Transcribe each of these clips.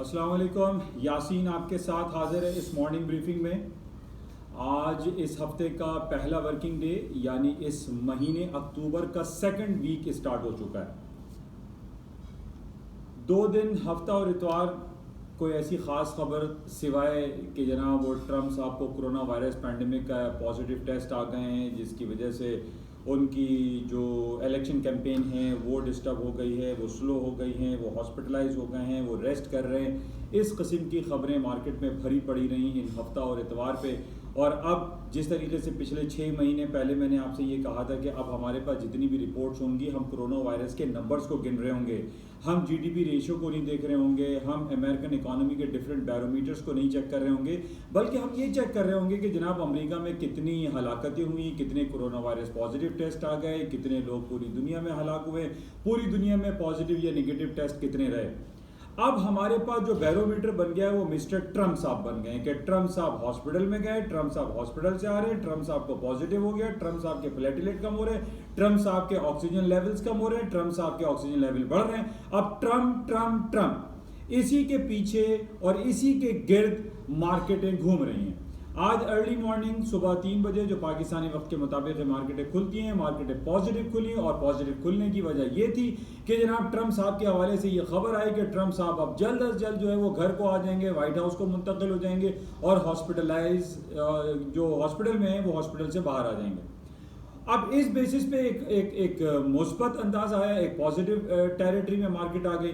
अस्सलाम वालेकुम। यासीन आपके साथ हाजिर है इस मॉर्निंग ब्रीफिंग में। आज इस हफ्ते का पहला वर्किंग डे यानी इस महीने अक्टूबर का सेकंड वीक स्टार्ट हो चुका है। 2 दिन हफ्ता और इतवार कोई ऐसी ख़ास खबर सिवाय कि जनाब वो ट्रम्प साहब को कोरोना वायरस पैंडमिक का पॉजिटिव टेस्ट आ गए हैं, जिसकी वजह से उनकी जो इलेक्शन कैंपेन है वो डिस्टर्ब हो गई है, वो स्लो हो गई हैं, वो हॉस्पिटलाइज हो गए हैं, वो रेस्ट कर रहे हैं। इस किस्म की खबरें मार्केट में भरी पड़ी रही इन हफ्ता और इतवार पे। और अब जिस तरीके से पिछले 6 महीने पहले मैंने आपसे ये कहा था कि अब हमारे पास जितनी भी रिपोर्ट्स होंगी हम कोरोना वायरस के नंबर्स को गिन रहे होंगे, हम जीडीपी रेशियो को नहीं देख रहे होंगे, हम अमेरिकन इकोनॉमी के डिफरेंट बैरोमीटर्स को नहीं चेक कर रहे होंगे, बल्कि हम ये चेक कर रहे होंगे कि जनाब अमेरिका में कितनी हलाकतें हुई, कितने कोरोना वायरस पॉजिटिव टेस्ट आ गए, कितने लोग पूरी दुनिया में हलाक हुए, पूरी दुनिया में पॉजिटिव या निगेटिव टेस्ट कितने रहे। अब हमारे पास जो बैरोमीटर बन गया है वो मिस्टर ट्रम्प साहब बन गए कि ट्रम्प साहब हॉस्पिटल में गए, ट्रम्प साहब हॉस्पिटल से आ रहे हैं, ट्रम्प साहब को पॉजिटिव हो गया, ट्रम्प साहब के प्लेटलेट कम हो रहे हैं, ट्रम्प साहब के ऑक्सीजन लेवल्स कम हो रहे हैं, ट्रम्प साहब के ऑक्सीजन लेवल बढ़ रहे हैं। अब ट्रम्प ट्रम्प ट्रम्प इसी के पीछे और इसी के गिर्द मार्केटें घूम रही हैं। आज अर्ली मॉर्निंग सुबह 3 बजे जो पाकिस्तानी वक्त के मुताबिक मार्केटें खुलती हैं, मार्केटें पॉजिटिव खुली और पॉजिटिव खुलने की वजह ये थी कि जनाब ट्रम्प साहब के हवाले से ये खबर आई कि ट्रम्प साहब अब जल्द अज जल्द जो है वो घर को आ जाएंगे, व्हाइट हाउस को मुंतकिल हो जाएंगे और हॉस्पिटलाइज जो हॉस्पिटल में है वो हॉस्पिटल से बाहर आ जाएंगे। अब इस बेसिस पे एक मुस्बत अंदाज आया, एक पॉजिटिव टेरिटरी में मार्केट आ गई।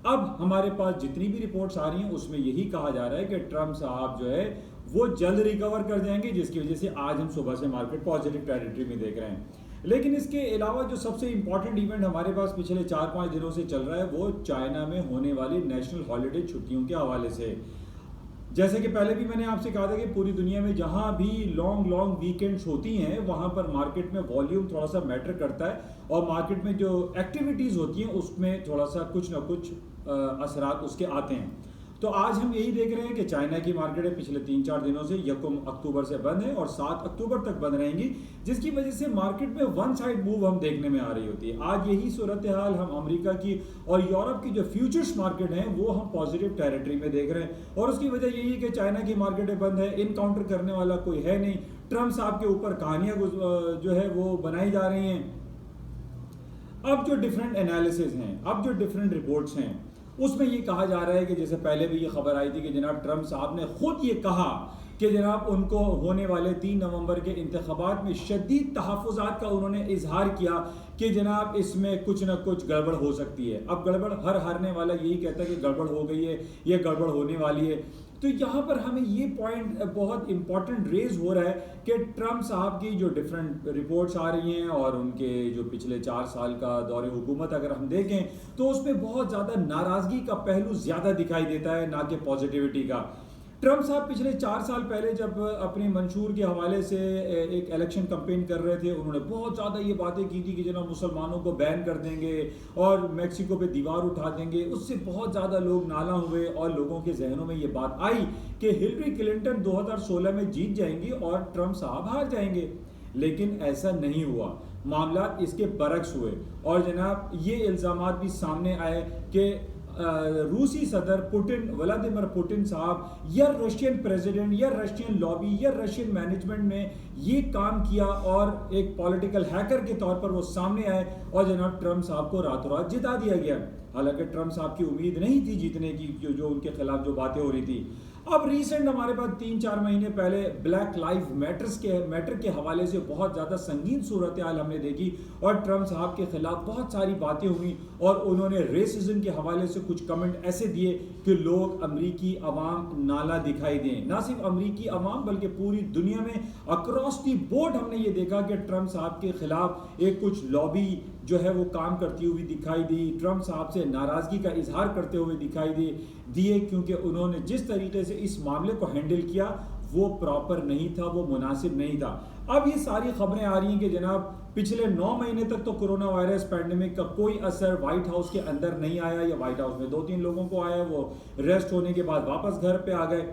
अब हमारे पास जितनी भी रिपोर्ट्स आ रही हैं उसमें यही कहा जा रहा है कि ट्रम्प साहब जो है वो जल्द रिकवर कर जाएंगे, जिसकी वजह से आज हम सुबह से मार्केट पॉजिटिव टेरिटरी में देख रहे हैं। लेकिन इसके अलावा जो सबसे इंपॉर्टेंट इवेंट हमारे पास पिछले 4-5 दिनों से चल रहा है वो चाइना में होने वाली नेशनल हॉलिडे छुट्टियों के हवाले से। जैसे कि पहले भी मैंने आपसे कहा था कि पूरी दुनिया में जहां भी लॉन्ग वीकेंड्स होती हैं वहां पर मार्केट में वॉल्यूम थोड़ा सा मैटर करता है और मार्केट में जो एक्टिविटीज़ होती हैं उसमें थोड़ा सा कुछ ना कुछ असरात उसके आते हैं। तो आज हम यही देख रहे हैं कि चाइना की मार्केटें पिछले 3-4 दिनों से 1 अक्टूबर से बंद है और 7 अक्टूबर तक बंद रहेंगी, जिसकी वजह से मार्केट में वन साइड मूव हम देखने में आ रही होती है। आज यही सूरत हाल हम अमेरिका की और यूरोप की जो फ्यूचर्स मार्केट हैं वो हम पॉजिटिव टेरिटरी में देख रहे हैं और उसकी वजह यही है कि चाइना की मार्केटें बंद है, इनकाउंटर करने वाला कोई है नहीं। ट्रम्प साहब के ऊपर कहानियां जो है वो बनाई जा रही हैं। अब जो डिफरेंट एनालिसिस हैं, अब जो डिफरेंट रिपोर्ट्स हैं उसमें ये कहा जा रहा है कि जैसे पहले भी ये खबर आई थी कि जनाब ट्रम्प साहब ने खुद ये कहा कि जनाब उनको होने वाले 3 नवंबर के इंतखाबात में शदीद तहफ़्फ़ुज़ात का उन्होंने इजहार किया कि जनाब इसमें कुछ ना कुछ गड़बड़ हो सकती है। अब गड़बड़ हर हारने वाला यही कहता है कि गड़बड़ हो गई है, ये गड़बड़ होने वाली है। तो यहाँ पर हमें ये पॉइंट बहुत इंपॉर्टेंट रेज हो रहा है कि ट्रम्प साहब की जो डिफरेंट रिपोर्ट्स आ रही हैं और उनके जो पिछले 4 साल का दौरे हुकूमत अगर हम देखें तो उसमें बहुत ज़्यादा नाराज़गी का पहलू ज़्यादा दिखाई देता है, ना कि पॉजिटिविटी का। ट्रम्प साहब पिछले 4 साल पहले जब अपने मंशूर के हवाले से एक इलेक्शन कैंपेन कर रहे थे, उन्होंने बहुत ज़्यादा ये बातें की थी कि जनाब मुसलमानों को बैन कर देंगे और मेक्सिको पे दीवार उठा देंगे। उससे बहुत ज़्यादा लोग नाला हुए और लोगों के जहनों में ये बात आई कि हिलरी क्लिंटन 2016 में जीत जाएंगी और ट्रम्प साहब हार जाएंगे। लेकिन ऐसा नहीं हुआ, मामला इसके बरक्स हुए और जनाब ये इल्ज़ामात भी सामने आए कि रूसी सदर पुतिन, व्लादिमीर पुतिन साहब या रशियन प्रेसिडेंट या रशियन लॉबी या रशियन मैनेजमेंट ने ये काम किया और एक पॉलिटिकल हैकर के तौर पर वो सामने आए और जनाब ट्रम्प साहब को रातों रात जिता दिया गया। हालांकि ट्रम्प साहब की उम्मीद नहीं थी जीतने की, जो उनके खिलाफ जो बातें हो रही थी। अब रिसेंट हमारे पास 3-4 महीने पहले ब्लैक लाइव मैटर के हवाले से बहुत ज़्यादा संगीन सूरत हाल हमने देखी और ट्रम्प साहब के खिलाफ बहुत सारी बातें हुई और उन्होंने रेसिज्म के हवाले से कुछ कमेंट ऐसे दिए कि लोग अमरीकी अवाम नाला दिखाई दें। ना सिर्फ अमरीकी अवाम बल्कि पूरी दुनिया में अक्रॉस दी बोर्ड हमने ये देखा कि ट्रम्प साहब के खिलाफ एक कुछ लॉबी जो है वो काम करती हुई दिखाई दी, ट्रम्प साहब से नाराज़गी का इजहार करते हुए दिखाई दिए क्योंकि उन्होंने जिस तरीके से इस मामले को हैंडल किया वो प्रॉपर नहीं था, वो मुनासिब नहीं था। अब ये सारी खबरें आ रही हैं कि जनाब पिछले 9 महीने तक तो कोरोना वायरस पैंडेमिक का कोई असर व्हाइट हाउस के अंदर नहीं आया, या व्हाइट हाउस में 2-3 लोगों को आया, वो रेस्ट होने के बाद वापस घर पे आ गए।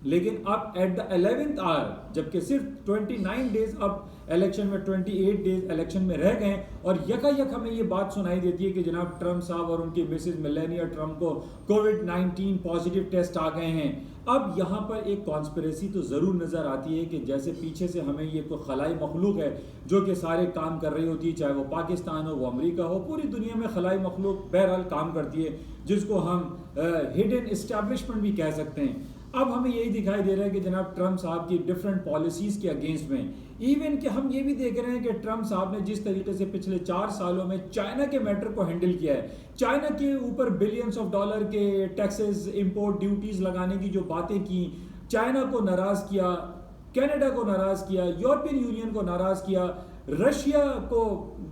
लेकिन अब एट द 11th आवर, जबकि सिर्फ 29 डेज अब इलेक्शन में, 28 डेज इलेक्शन में रह गए, और यका हमें ये बात सुनाई देती है कि जनाब ट्रंप साहब और उनकी मिसेज मेलानिया ट्रंप को कोविड-19 पॉजिटिव टेस्ट आ गए हैं। अब यहाँ पर एक कॉन्स्पिरेसी तो ज़रूर नज़र आती है कि जैसे पीछे से हमें ये कोई खलाई मखलूक है जो कि सारे काम कर रही होती है, चाहे वो पाकिस्तान हो, वो अमेरिका हो, पूरी दुनिया में खलाई मखलूक बहरहाल काम करती है, जिसको हम हिडन इस्टेब्लिशमेंट भी कह सकते हैं। अब हमें यही दिखाई दे रहा है कि जनाब ट्रंप साहब की डिफरेंट पॉलिसीज़ के अगेंस्ट में, इवन कि हम ये भी देख रहे हैं कि ट्रंप साहब ने जिस तरीके से पिछले 4 सालों में चाइना के मैटर को हैंडल किया है, चाइना के ऊपर बिलियंस ऑफ डॉलर के टैक्सेस, इंपोर्ट ड्यूटीज लगाने की जो बातें की, चाइना को नाराज किया, कनाडा को नाराज किया, यूरोपियन यूनियन को नाराज किया, रशिया को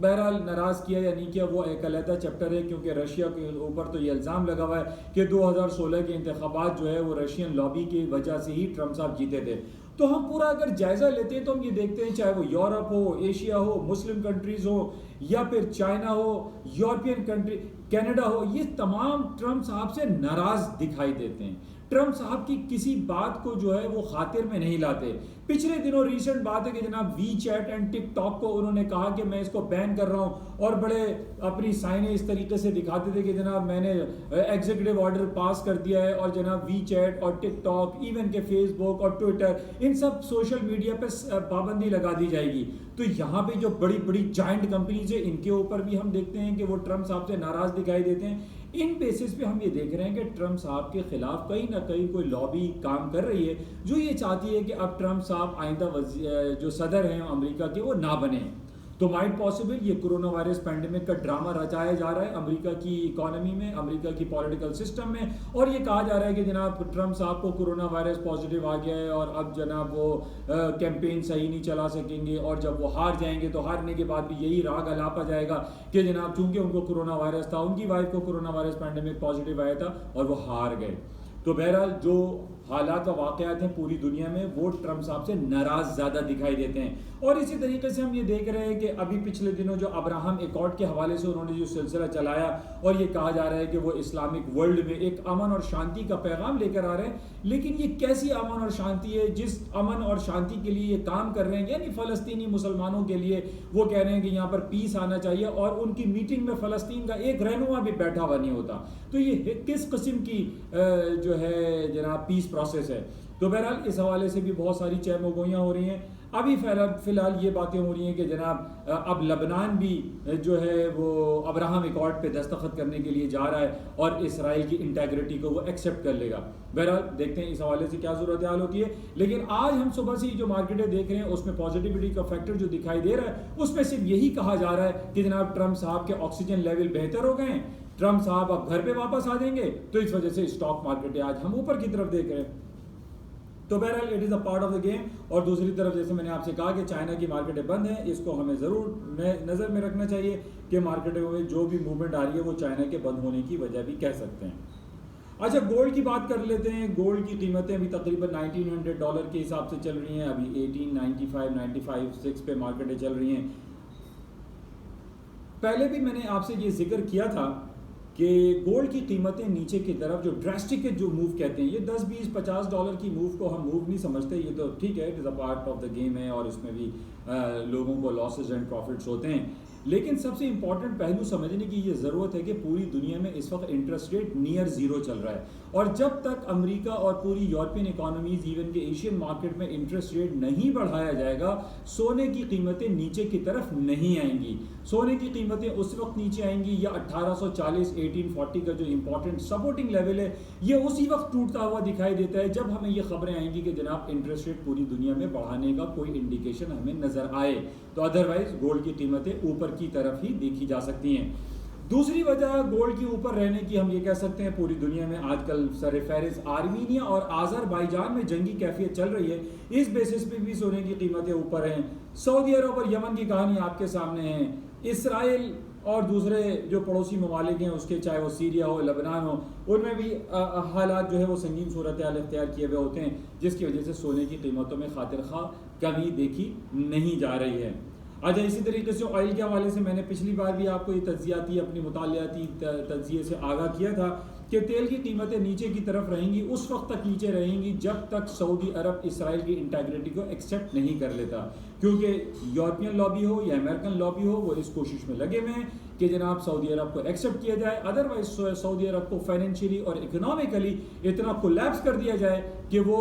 बहरहाल नाराज किया या नहीं किया वो एक अलग चैप्टर है, क्योंकि रशिया के ऊपर तो ये इल्ज़ाम लगा हुआ है कि 2016 के इंतखाबात जो है वो रशियन लॉबी की वजह से ही ट्रंप साहब जीते थे। तो हम पूरा अगर जायजा लेते हैं तो हम ये देखते हैं, चाहे वो यूरोप हो, एशिया हो, मुस्लिम कंट्रीज हो, या फिर चाइना हो, यूरोपियन कंट्री, कनाडा हो, ये तमाम ट्रंप साहब से नाराज दिखाई देते हैं। ट्रंप साहब की किसी बात को जो है वो खातिर में नहीं लाते। पिछले दिनों रीसेंट बात है कि जनाब वी चैट एंड टिकटॉक को उन्होंने कहा कि मैं इसको बैन कर रहा हूं, और बड़े अपनी साइनें इस तरीके से दिखाते थे कि जनाब मैंने एग्जीक्यूटिव ऑर्डर पास कर दिया है, और जनाब वी चैट और टिकटॉक, इवन के फेसबुक और ट्विटर, इन सब सोशल मीडिया पे पाबंदी लगा दी जाएगी। तो यहाँ पे जो बड़ी बड़ी जाइंट कंपनीज है, इनके ऊपर भी हम देखते हैं कि वो ट्रंप साहब से नाराज दिखाई देते हैं। इन बेसिस पे हम ये देख रहे हैं कि ट्रंप साहब के खिलाफ कहीं ना कहीं कोई लॉबी काम कर रही है, जो ये चाहती है कि अब ट्रंप साहब आइंदा जो सदर हैं अमेरिका के, वो ना बने। तो माइट पॉसिबल ये कोरोना वायरस पैंडेमिक का ड्रामा रचाया जा रहा है अमेरिका की इकोनॉमी में, अमेरिका की पॉलिटिकल सिस्टम में, और ये कहा जा रहा है कि जनाब ट्रंप साहब को कोरोना वायरस पॉजिटिव आ गया है, और अब जनाब वो कैंपेन सही नहीं चला सकेंगे, और जब वो हार जाएंगे तो हारने के बाद भी यही राग अलापा जाएगा कि जनाब चूंकि उनको कोरोना वायरस था, उनकी वाइफ को कोरोना वायरस पैंडेमिक पॉजिटिव आया था और वो हार गए। तो बहरहाल जो हालात और वाक़यात हैं पूरी दुनिया में, वो ट्रंप साहब से नाराज़ ज़्यादा दिखाई देते हैं। और इसी तरीके से हम ये देख रहे हैं कि अभी पिछले दिनों जो अब्राहम एकॉर्ड के हवाले से उन्होंने जो सिलसिला चलाया, और ये कहा जा रहा है कि वो इस्लामिक वर्ल्ड में एक अमन और शांति का पैगाम लेकर आ रहे हैं, लेकिन ये कैसी अमन और शांति है जिस अमन और शांति के लिए ये काम कर रहे हैं, यानी फ़लस्तीनी मुसलमानों के लिए वो कह रहे हैं कि यहाँ पर पीस आना चाहिए, और उनकी मीटिंग में फ़लस्तीन का एक रहनुमा भी बैठा हुआ नहीं होता। तो ये किस किस्म की जो है जनाब पीस प्रोसेस है। तो बहरहाल इस हवाले से भी बहुत सारी चहमगोइयाँ हो रही हैं। अभी फिलहाल ये बातें हो रही हैं कि जनाब अब लबनान भी जो है वो अब्राहम एकॉर्ड पे दस्तखत करने के लिए जा रहा है, और इसराइल की इंटेग्रिटी को वो एक्सेप्ट कर लेगा। बहरहाल देखते हैं इस हवाले से क्या सूरत हाल होती है। लेकिन आज हम सुबह से जो मार्केटें देख रहे हैं उसमें पॉजिटिविटी का फैक्टर जो दिखाई दे रहा है, उसमें सिर्फ यही कहा जा रहा है कि जनाब ट्रंप साहब के ऑक्सीजन लेवल बेहतर हो गए हैं, ट्रंप साहब अब घर पे वापस आ जाएंगे, तो इस वजह से स्टॉक मार्केट आज हम ऊपर की तरफ देख रहे हैं। तो बहरहाल it is a part of the game. और दूसरी तरफ जैसे मैंने आपसे कहा कि चाइना की मार्केटें बंद हैं, इसको हमें ज़रूर नज़र में रखना चाहिए कि मार्केटों में जो भी मूवमेंट आ रही है वो चाइना के बंद होने की वजह भी कह सकते हैं। अच्छा, गोल्ड की बात कर लेते हैं। गोल्ड की कीमतें अभी तकरीबन $1900 के हिसाब से चल रही हैं। अभी 1895, 95, 6 पे मार्केटें चल रही हैं। पहले भी मैंने आपसे ये जिक्र किया था कि गोल्ड की कीमतें नीचे की तरफ जो ड्रास्टिक जो मूव कहते हैं, ये 10, 20, $50 की मूव को हम मूव नहीं समझते। ये तो ठीक है, it is a part of the game है, और इसमें भी लोगों को लॉसेज एंड प्रॉफिट्स होते हैं। लेकिन सबसे इंपॉर्टेंट पहलू समझने की ये ज़रूरत है कि पूरी दुनिया में इस वक्त इंटरेस्ट रेट नियर ज़ीरो चल रहा है, और जब तक अमेरिका और पूरी यूरोपियन इकोनॉमीज़, इवन के एशियन मार्केट में इंटरेस्ट रेट नहीं बढ़ाया जाएगा, सोने की कीमतें नीचे की तरफ नहीं आएंगी। सोने की कीमतें उस वक्त नीचे आएंगी या 1840, 1840 का जो इंपॉर्टेंट सपोर्टिंग लेवल है, ये उसी वक्त टूटता हुआ दिखाई देता है जब हमें ये खबरें आएंगी कि जनाब इंटरेस्ट रेट पूरी दुनिया में बढ़ाने का कोई इंडिकेशन हमें नज़र आए। तो अदरवाइज गोल्ड की कीमतें ऊपर की तरफ ही देखी जा सकती हैं। दूसरी वजह गोल्ड के ऊपर रहने की हम ये कह सकते हैं, पूरी दुनिया में आजकल सरफहरिस्त आर्मीनिया और आज़रबाईजान में जंगी कैफियत चल रही है। इस बेसिस पे भी सोने की कीमतें ऊपर हैं। सऊदी अरब और यमन की कहानी आपके सामने है। इसराइल और दूसरे जो पड़ोसी ममालिक हैं उसके, चाहे वो सीरिया हो, लबनान हो, उनमें भी हालात जो है वो संगीन सूरत हाल इख्तियार किए हुए होते हैं, जिसकी वजह से सोने की कीमतों में खातिर खा कमी देखी नहीं जा रही है। अच्छा, इसी तरीके से ऑयल के हवाले से मैंने पिछली बार भी आपको ये तज्जियाती, अपनी मुतालियाती तज्जिए से आगाह किया था कि तेल की कीमतें नीचे की तरफ रहेंगी, उस वक्त तक नीचे रहेंगी जब तक सऊदी अरब इसराइल की इंटीग्रिटी को एक्सेप्ट नहीं कर लेता, क्योंकि यूरोपियन लॉबी हो या अमेरिकन लॉबी हो, वो इस कोशिश में लगे हुए हैं कि जनाब सऊदी अरब को एक्सेप्ट किया जाए, अदरवाइज सऊदी अरब को फाइनेंशियली और इकोनॉमिकली इतना कोलैप्स कर दिया जाए कि वो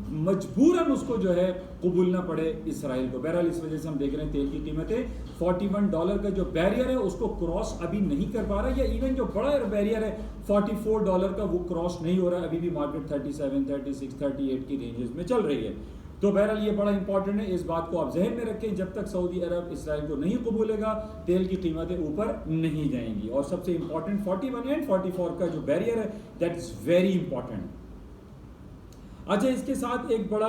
मजबूरन उसको जो है कबूलना पड़े इसराइल को। बहरहाल इस वजह से हम देख रहे हैं तेल की कीमतें $41 का जो बैरियर है उसको क्रॉस अभी नहीं कर पा रहा, या इवन जो बड़ा बैरियर है $44 का वो क्रॉस नहीं हो रहा है। अभी भी मार्केट 37, 36, 38 की रेंजेस में चल रही है। तो बहरहाल ये बड़ा इंपॉर्टेंट है, इस बात को आप जहन में रखें, जब तक सऊदी अरब इसराइल को नहीं कबूलेगा तेल की कीमतें ऊपर नहीं जाएंगी। और सबसे इंपॉर्टेंट 41 एंड 44 का जो बैरियर है दैट इज वेरी इंपॉर्टेंट। अच्छा, इसके साथ एक बड़ा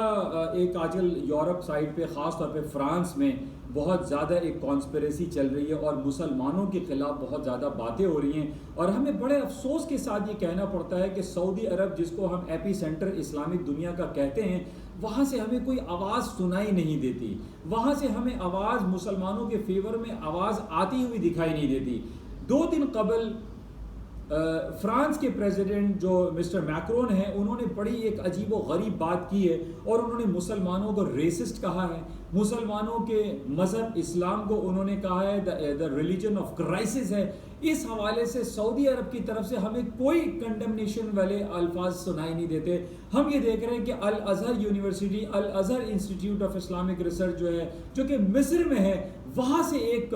एक आजकल यूरोप साइड पे ख़ास तौर पे फ्रांस में बहुत ज़्यादा एक कॉन्स्पिरेसी चल रही है और मुसलमानों के ख़िलाफ़ बहुत ज़्यादा बातें हो रही हैं, और हमें बड़े अफसोस के साथ ये कहना पड़ता है कि सऊदी अरब, जिसको हम एपी सेंटर इस्लामिक दुनिया का कहते हैं, वहाँ से हमें कोई आवाज़ सुनाई नहीं देती, वहाँ से हमें आवाज़ मुसलमानों के फेवर में आवाज़ आती हुई दिखाई नहीं देती। 2 दिन कबल फ्रांस के प्रेसिडेंट जो मिस्टर मैक्रोन हैं, उन्होंने बड़ी एक अजीब व गरीब बात की है और उन्होंने मुसलमानों को रेसिस्ट कहा है, मुसलमानों के मज़हब इस्लाम को उन्होंने कहा है द रिलीजन ऑफ क्राइसिस है। इस हवाले से सऊदी अरब की तरफ से हमें कोई कंडेमनेशन वाले अल्फाज सुनाई नहीं देते। हम ये देख रहे हैं कि Al Azhar university, Al Azhar institute of Islamic research जो कि मिस्र में है, वहाँ से एक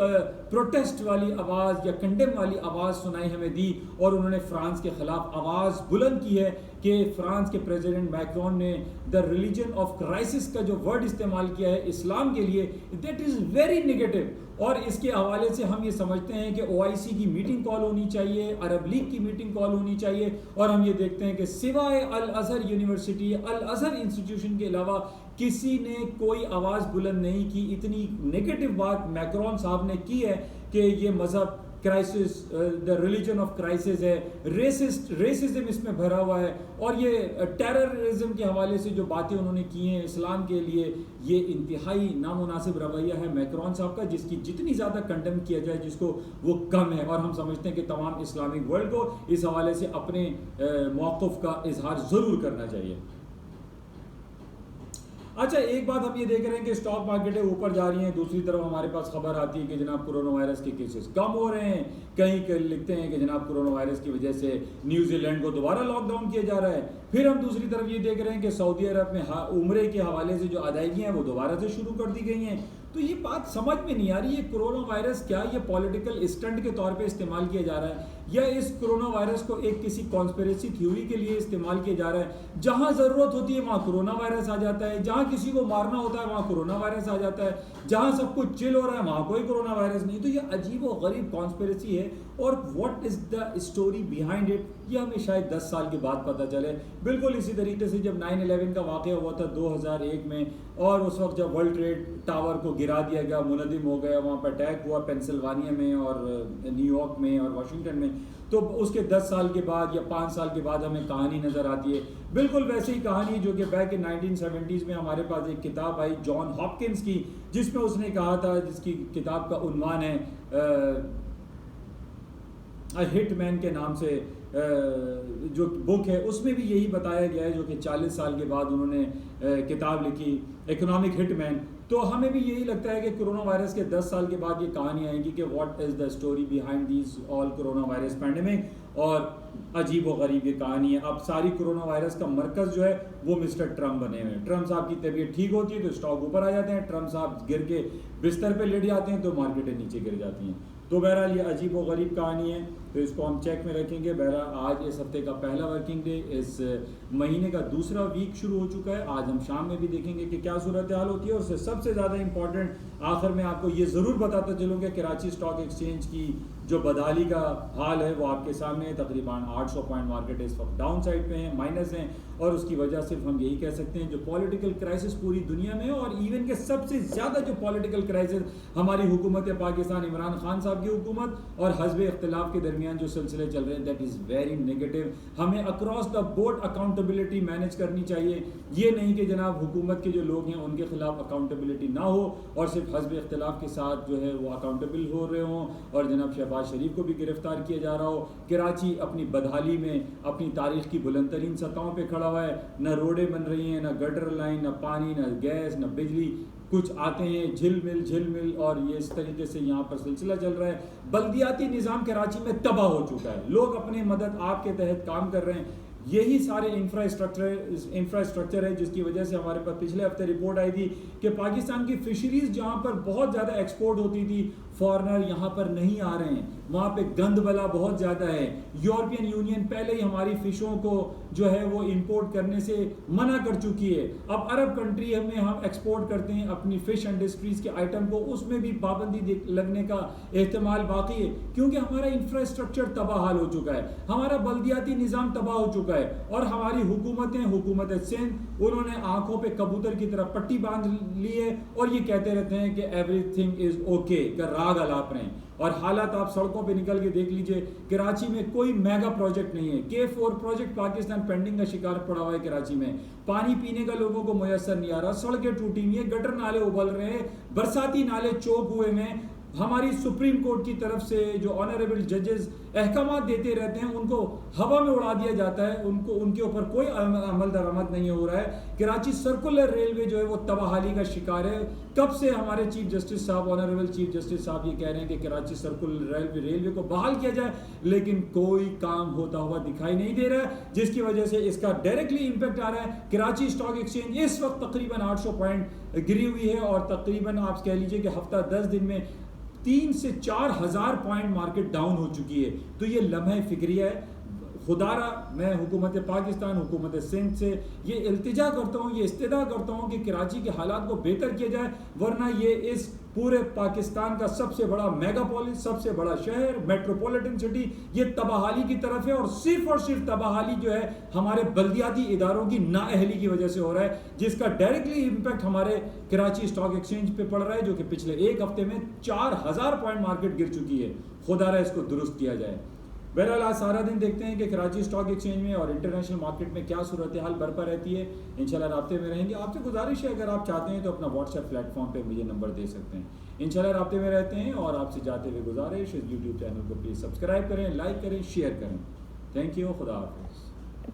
प्रोटेस्ट वाली आवाज़ या कंडेम वाली आवाज़ सुनाई हमें दी, और उन्होंने फ्रांस के ख़िलाफ़ आवाज़ बुलंद की है कि फ्रांस के प्रेसिडेंट मैक्रोन ने द रिलीजन ऑफ क्राइसिस का जो वर्ड इस्तेमाल किया है इस्लाम के लिए, दैट इज़ वेरी नेगेटिव। और इसके हवाले से हम ये समझते हैं कि OIC की मीटिंग कॉल होनी चाहिए, अरब लीग की मीटिंग कॉल होनी चाहिए, और हम ये देखते हैं कि सिवाय अल Azhar university, Al Azhar institution के अलावा किसी ने कोई आवाज़ बुलंद नहीं की। इतनी नेगेटिव बात मैक्रोन साहब ने की है कि ये मज़हब crisis, the religion of crisis है, रेसिज्म इसमें भरा हुआ है, और ये टेररिज्म के हवाले से जो बातें उन्होंने की हैं इस्लाम के लिए, ये इंतहाई नामुनासिब रवैया है मैक्रोन साहब का, जिसकी जितनी ज़्यादा कंडेम किया जाए जिसको वो कम है। और हम समझते हैं कि तमाम इस्लामिक वर्ल्ड को इस हवाले से अपने मौक़िफ़ का इजहार ज़रूर करना चाहिए। अच्छा, एक बात हम ये देख रहे हैं कि स्टॉक मार्केटें ऊपर जा रही हैं, दूसरी तरफ हमारे पास खबर आती है कि जनाब कोरोना वायरस के केसेस कम हो रहे हैं, कहीं लिखते हैं कि जनाब कोरोना वायरस की वजह से न्यूजीलैंड को दोबारा लॉकडाउन किया जा रहा है। फिर हम दूसरी तरफ ये देख रहे हैं कि सऊदी अरब में उम्रे के हवाले से जो अदायगियाँ हैं वो दोबारा से शुरू कर दी गई हैं। तो ये बात समझ में नहीं आ रही है, कोरोना वायरस क्या ये पॉलिटिकल स्टंट के तौर पे इस्तेमाल किया जा रहा है, या इस कोरोना वायरस को एक किसी कॉन्स्पिरेसी थ्योरी के लिए इस्तेमाल किया जा रहा है। जहां ज़रूरत होती है वहां कोरोना वायरस आ जाता है, जहां किसी को मारना होता है वहां कोरोना वायरस आ जाता है, जहां सब कुछ चिल हो रहा है वहां कोई कोरोना वायरस नहीं। तो ये अजीब व गरीब कॉन्स्पिरेसी है, और what is the story behind it ये हमें शायद 10 साल के बाद पता चले। बिल्कुल इसी तरीके से जब 9/11 का वाक़या हुआ था 2001 में, और उस वक्त जब वर्ल्ड ट्रेड टावर को गिरा दिया गया, मुनदिम हो गया, वहाँ पर अटैक हुआ पेंसिल्वानिया में और न्यूयॉर्क में और वाशिंगटन में, तो उसके 10 साल के बाद या 5 साल के बाद हमें कहानी नज़र आती है बिल्कुल वैसी ही कहानी जो कि बैक इन 1970s में हमारे पास एक किताब आई जॉन हॉपकिंस की, जिसमें उसने कहा था, जिसकी किताब का उन्वान है हिटमैन के नाम से जो बुक है, उसमें भी यही बताया गया है, जो कि 40 साल के बाद उन्होंने किताब लिखी इकोनॉमिक हिटमैन। तो हमें भी यही लगता है कि कोरोना वायरस के 10 साल के बाद ये कहानी आएगी कि what is the story behind this all corona virus pandemic, और अजीब व गरीब ये कहानी है। अब सारी कोरोना वायरस का मरकज़ जो है वो मिस्टर ट्रम्प बने हुए हैं। ट्रम्प साहब की तबीयत ठीक होती है तो स्टॉक ऊपर आ जाते हैं, ट्रम्प साहब गिर के बिस्तर पे लेट जाते हैं तो मार्केटें नीचे गिर जाती हैं। तो बहरहाल ये अजीब व गरीब कहानी है, तो इसको हम चेक में रखेंगे। बहरहाल आज इस हफ्ते का पहला वर्किंग डे, इस महीने का दूसरा वीक शुरू हो चुका है। आज हम शाम में भी देखेंगे कि क्या सूरत हाल होती है, और उससे सबसे ज़्यादा इंपॉर्टेंट आखिर में आपको ये ज़रूर बताता चलूँ कि कराची स्टॉक एक्सचेंज की जो बदहाली का हाल है वो आपके सामने है। तकरीबन 800 पॉइंट मार्केट इस वक्त डाउन साइड पे है, माइनस हैं, और उसकी वजह सिर्फ हम यही कह सकते हैं जो पॉलिटिकल क्राइसिस पूरी दुनिया में है, और इवन के सबसे ज़्यादा जो पॉलिटिकल क्राइसिस हमारी हुकूमत पाकिस्तान इमरान खान साहब की हुकूमत और हज़ब इख्तिलाफ के दरमियान जो सिलसिले चल रहे हैं, दैट इज़ वेरी नेगेटिव। हमें across the board accountability manage करनी चाहिए। ये नहीं कि जनाब हुकूमत के जो लोग हैं उनके खिलाफ अकाउंटेबिलिटी ना हो और सिर्फ हज़ब इख्तिलाफ के साथ जो है वो अकाउंटेबल हो रहे हों, और जनाब शहबाज नवाज शरीफ को भी गिरफ्तार किया जा रहा हो। कराची अपनी बदहाली में अपनी तारीख की बुलंद तरीन सतहों पर खड़ा हुआ है। न रोडें बन रही हैं, न गटर लाइन, न पानी, न गैस, न बिजली। कुछ आते हैं झिलमिल और ये इस तरीके से यहाँ पर सिलसिला चल रहा है। बल्दियाती निज़ाम कराची में तबाह हो चुका है। लोग अपने मदद आपके तहत काम कर रहे हैं। यही सारे इंफ्रास्ट्रक्चर है जिसकी वजह से हमारे पास पिछले हफ्ते रिपोर्ट आई थी कि पाकिस्तान की फिशरीज जहाँ पर बहुत ज़्यादा एक्सपोर्ट होती थी, फॉरेनर यहाँ पर नहीं आ रहे हैं, वहाँ पे गंदबला बहुत ज़्यादा है। यूरोपियन यूनियन पहले ही हमारी फ़िशों को जो है वो इंपोर्ट करने से मना कर चुकी है। अब अरब कंट्री में हम एक्सपोर्ट करते हैं अपनी फ़िश इंडस्ट्रीज़ के आइटम को, उसमें भी पाबंदी लगने का एहतमाल बाकी है, क्योंकि हमारा इंफ्रास्ट्रक्चर तबाह हो चुका है, हमारा बल्दियाती निज़ाम तबाह हो चुका है। और हमारी हुकूमत सिंध, उन्होंने आंखों पे कबूतर की तरह पट्टी बांध ली है और ये कहते रहते हैं कि एवरीथिंग इज ओके, कर राग अलाप रहे हैं। और हालात आप सड़कों पे निकल के देख लीजिए, कराची में कोई मेगा प्रोजेक्ट नहीं है। K4 प्रोजेक्ट पाकिस्तान पेंडिंग का शिकार पड़ा हुआ है। कराची में पानी पीने का लोगों को मुयसर नहीं आ रहा, सड़कें टूटी हुई है, गटर नाले उबल रहे हैं, बरसाती नाले चौक हुए में। हमारी सुप्रीम कोर्ट की तरफ से जो ऑनरेबल जजेस अहकामात देते रहते हैं उनको हवा में उड़ा दिया जाता है, उनके ऊपर कोई अमल दरामद नहीं हो रहा है। कराची सर्कुलर रेलवे जो है वो तबाहाली का शिकार है। कब से हमारे चीफ जस्टिस साहब, ऑनरेबल चीफ जस्टिस साहब ये कह रहे हैं कि कराची सर्कुलर रेलवे को बहाल किया जाए, लेकिन कोई काम होता हुआ दिखाई नहीं दे रहा है, जिसकी वजह से इसका डायरेक्टली इंपैक्ट आ रहा है। कराची स्टॉक एक्सचेंज इस वक्त तकरीबन 800 पॉइंट गिरी हुई है और तकरीबन आप कह लीजिए कि हफ्ता 10 दिन में 3 से 4 हज़ार पॉइंट मार्केट डाउन हो चुकी है। तो ये लम्हे फिक्रिया है। खुदारा मैं हुकूमत पाकिस्तान, हुकूमत सिंध से ये इल्तिजा करता हूँ, ये इस्तिदा करता हूँ कि कराची के हालात को बेहतर किया जाए, वरना ये इस पूरे पाकिस्तान का सबसे बड़ा मेगापोलिस, सबसे बड़ा शहर, मेट्रोपॉलिटन सिटी, ये तबाहाली की तरफ है। और सिर्फ तबाहाली जो है हमारे बल्दियाती इदारों की नाअहली की वजह से हो रहा है, जिसका डायरेक्टली इम्पैक्ट हमारे कराची स्टॉक एक्सचेंज पे पड़ रहा है, जो कि पिछले एक हफ्ते में 4000 पॉइंट मार्केट गिर चुकी है। खुदारा इसको दुरुस्त किया जाए। बहरहाल आज सारा दिन देखते हैं कि कराची स्टॉक एक्सचेंज में और इंटरनेशनल मार्केट में क्या सूरत हाल बरपा रहती है। इंशाल्लाह राब्ते में रहेंगे। आपसे गुजारिश है, अगर आप चाहते हैं तो अपना व्हाट्सएप प्लेटफॉर्म पे मुझे नंबर दे सकते हैं। इंशाल्लाह राब्ते में रहते हैं और आपसे जाते हुए गुजारिश, इस यूट्यूब चैनल को प्लीज़ सब्सक्राइब करें, लाइक करें, शेयर करें। थैंक यू, खुदा हाफिज़।